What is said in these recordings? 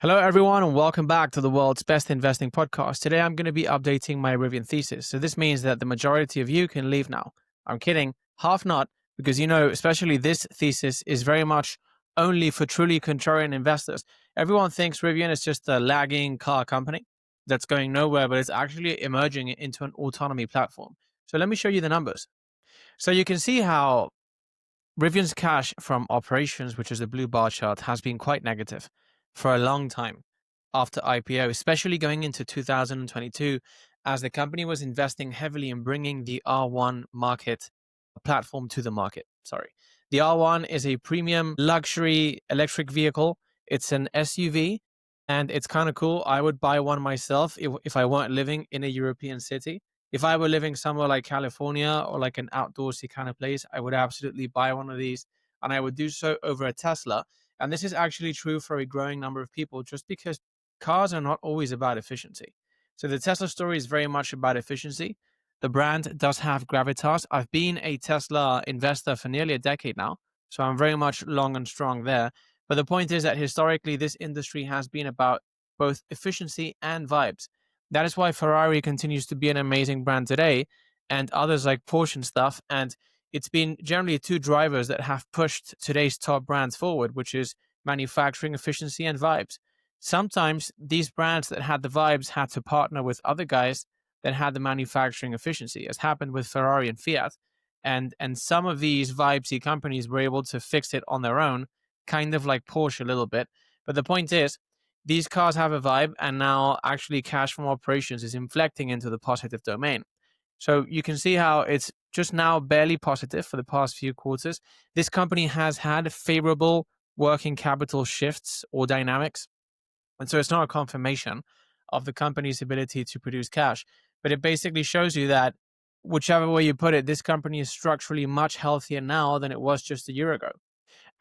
Hello, everyone, and welcome back to the world's best investing podcast. Today, I'm going to be updating my Rivian thesis. So this means that the majority of you can leave now. I'm kidding, half not, because especially this thesis is very much only for truly contrarian investors. Everyone thinks Rivian is just a lagging car company that's going nowhere, but it's actually emerging into an autonomy platform. So let me show you the numbers. So you can see how Rivian's cash from operations, which is the blue bar chart, has been quite negative for a long time after IPO, especially going into 2022, as the company was investing heavily in bringing the R1 market platform to the market. Sorry. The R1 is a premium luxury electric vehicle. It's an SUV and it's kind of cool. I would buy one myself if I weren't living in a European city. If I were living somewhere like California or like an outdoorsy kind of place, I would absolutely buy one of these and I would do so over a Tesla. And this is actually true for a growing number of people just because cars are not always about efficiency. So the Tesla story is very much about efficiency. The brand does have gravitas. I've been a Tesla investor for nearly a decade now, so I'm very much long and strong there. But the point is that historically, this industry has been about both efficiency and vibes. That is why Ferrari continues to be an amazing brand today, and others like Porsche and stuff. And it's been generally two drivers that have pushed today's top brands forward, which is manufacturing efficiency and vibes. Sometimes these brands that had the vibes had to partner with other guys that had the manufacturing efficiency, as happened with Ferrari and Fiat. And some of these vibesy companies were able to fix it on their own, kind of like Porsche a little bit. But the point is, these cars have a vibe, and now actually cash from operations is inflecting into the positive domain. So you can see how it's just now barely positive for the past few quarters. This company has had favorable working capital shifts or dynamics. And so it's not a confirmation of the company's ability to produce cash, but it basically shows you that whichever way you put it, this company is structurally much healthier now than it was just a year ago.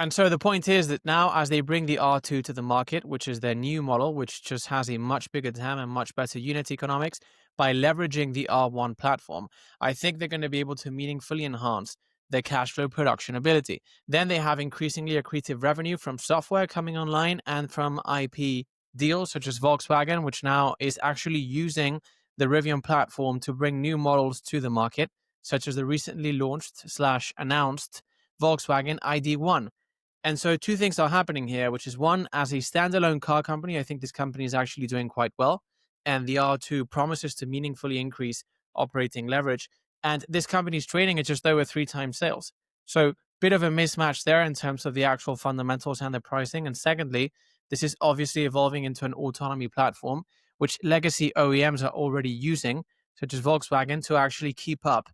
And so the point is that now, as they bring the R2 to the market, which is their new model, which just has a much bigger TAM and much better unit economics, by leveraging the R1 platform, I think they're going to be able to meaningfully enhance their cash flow production ability. Then they have increasingly accretive revenue from software coming online and from IP deals, such as Volkswagen, which now is actually using the Rivian platform to bring new models to the market, such as the recently launched/announced Volkswagen ID1. And so two things are happening here, which is one, as a standalone car company, I think this company is actually doing quite well. And the R2 promises to meaningfully increase operating leverage. And this company is trading at just over 3 times sales. So bit of a mismatch there in terms of the actual fundamentals and the pricing. And secondly, this is obviously evolving into an autonomy platform, which legacy OEMs are already using, such as Volkswagen, to actually keep up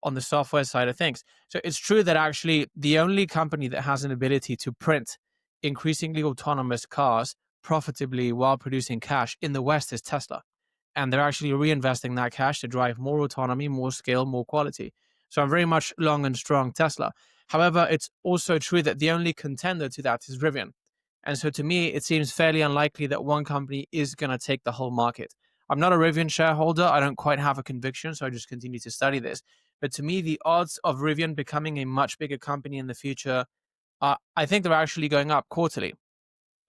on the software side of things. So it's true that actually the only company that has an ability to print increasingly autonomous cars profitably while producing cash in the West is Tesla. And they're actually reinvesting that cash to drive more autonomy, more scale, more quality. So I'm very much long and strong Tesla. However, it's also true that the only contender to that is Rivian. And so to me, it seems fairly unlikely that one company is going to take the whole market. I'm not a Rivian shareholder. I don't quite have a conviction, so I just continue to study this. But to me, the odds of Rivian becoming a much bigger company in the future, I think they're actually going up quarterly.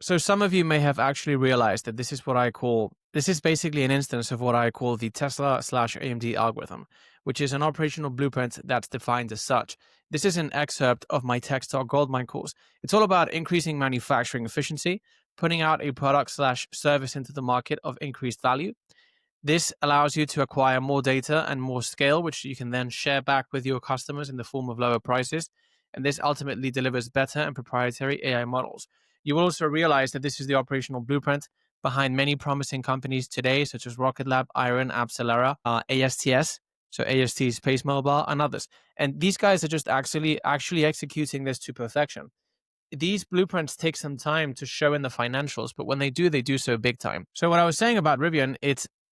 So some of you may have actually realized that this is basically an instance of what I call the Tesla/AMD algorithm, which is an operational blueprint that's defined as such. This is an excerpt of my Techstock Goldmine course. It's all about increasing manufacturing efficiency, putting out a product/service into the market of increased value. This allows you to acquire more data and more scale, which you can then share back with your customers in the form of lower prices. And this ultimately delivers better and proprietary AI models. You will also realize that this is the operational blueprint behind many promising companies today, such as Rocket Lab, Iron, Appcelera, ASTS, so AST Space Mobile, and others. And these guys are just actually executing this to perfection. These blueprints take some time to show in the financials, but when they do so big time. So what I was saying about Rivian,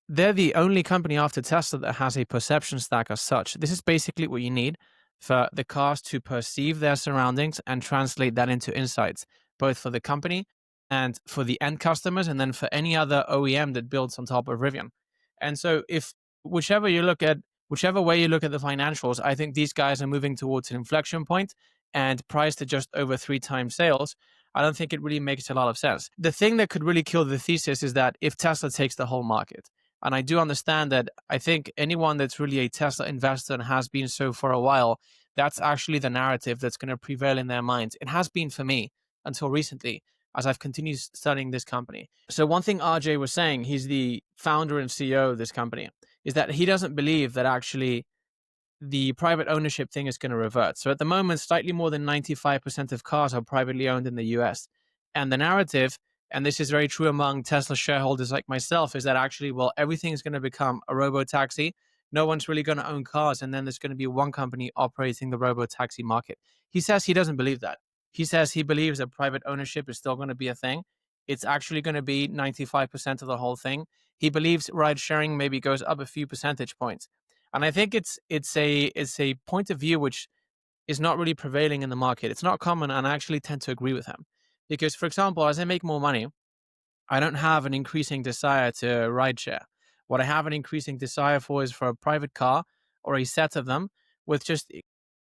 they're the only company after Tesla that has a perception stack as such. This is basically what you need for the cars to perceive their surroundings and translate that into insights, both for the company and for the end customers, and then for any other OEM that builds on top of Rivian. And so if whichever way you look at the financials, I think these guys are moving towards an inflection point and priced at just over 3 times sales. I don't think it really makes a lot of sense. The thing that could really kill the thesis is that if Tesla takes the whole market, and I do understand that, I think anyone that's really a Tesla investor and has been so for a while, that's actually the narrative that's going to prevail in their minds. It has been for me until recently, as I've continued studying this company. So one thing RJ was saying, he's the founder and CEO of this company, is that he doesn't believe that actually the private ownership thing is going to revert. So at the moment, slightly more than 95% of cars are privately owned in the US. And the narrative, and this is very true among Tesla shareholders like myself, is that actually, well, everything is going to become a robo taxi. No one's really going to own cars. And then there's going to be one company operating the robo taxi market. He says he doesn't believe that. He says he believes that private ownership is still going to be a thing. It's actually going to be 95% of the whole thing. He believes ride sharing maybe goes up a few percentage points. And I think it's a point of view which is not really prevailing in the market. It's not common, and I actually tend to agree with him. Because, for example, as I make more money, I don't have an increasing desire to ride share. What I have an increasing desire for is for a private car or a set of them with just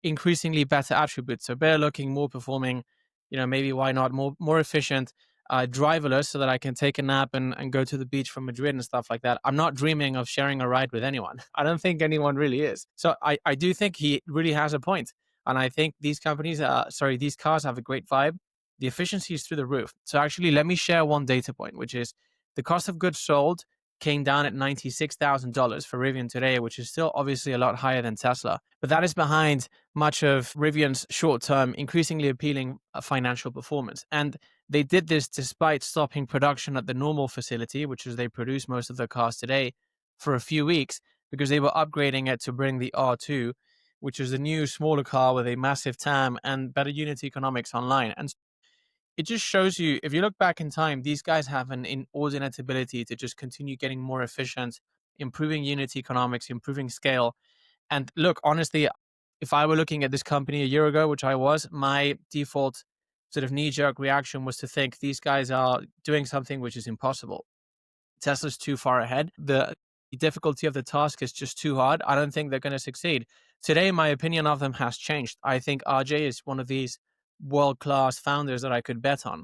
increasingly better attributes. So better looking, more performing, maybe why not more efficient, driverless, so that I can take a nap and go to the beach from Madrid and stuff like that. I'm not dreaming of sharing a ride with anyone. I don't think anyone really is. So I do think he really has a point. And I think these these cars have a great vibe. The efficiency is through the roof. So actually, let me share one data point, which is the cost of goods sold came down at $96,000 for Rivian today, which is still obviously a lot higher than Tesla. But that is behind much of Rivian's short-term, increasingly appealing financial performance. And they did this despite stopping production at the normal facility, which is they produce most of their cars today, for a few weeks, because they were upgrading it to bring the R2, which is a new, smaller car with a massive TAM and better unit economics online. And it just shows you, if you look back in time, these guys have an inordinate ability to just continue getting more efficient, improving unit economics, improving scale. And look, honestly, if I were looking at this company a year ago, which I was, my default sort of knee-jerk reaction was to think these guys are doing something which is impossible. Tesla's too far ahead. The difficulty of the task is just too hard. I don't think they're going to succeed. Today, my opinion of them has changed. I think RJ is one of these world-class founders that I could bet on.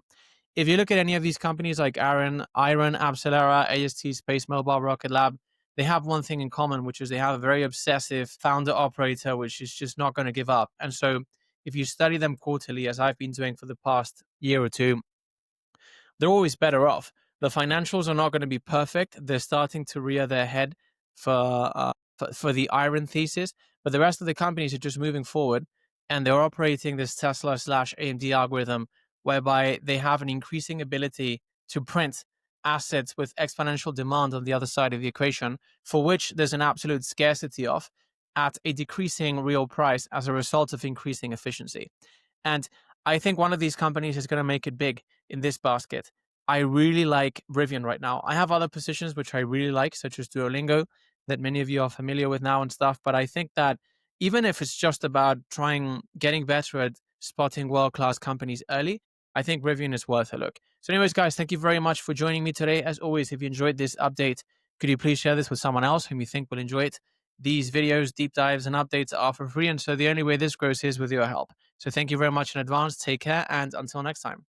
If you look at any of these companies like Iron, Abcelera, AST, Space Mobile, Rocket Lab, they have one thing in common, which is they have a very obsessive founder operator, which is just not going to give up. And so if you study them quarterly, as I've been doing for the past year or two, they're always better off. The financials are not going to be perfect. They're starting to rear their head for the iron thesis, but the rest of the companies are just moving forward, and they're operating this Tesla/AMD algorithm whereby they have an increasing ability to print assets with exponential demand on the other side of the equation, for which there's an absolute scarcity of, at a decreasing real price as a result of increasing efficiency. And I think one of these companies is going to make it big in this basket. I really like Rivian right now. I have other positions which I really like, such as Duolingo, that many of you are familiar with now and stuff. But I think that even if it's just about getting better at spotting world-class companies early, I think Rivian is worth a look. So anyways, guys, thank you very much for joining me today. As always, if you enjoyed this update, could you please share this with someone else whom you think will enjoy it? These videos, deep dives, and updates are for free. And so the only way this grows is with your help. So thank you very much in advance. Take care. And until next time.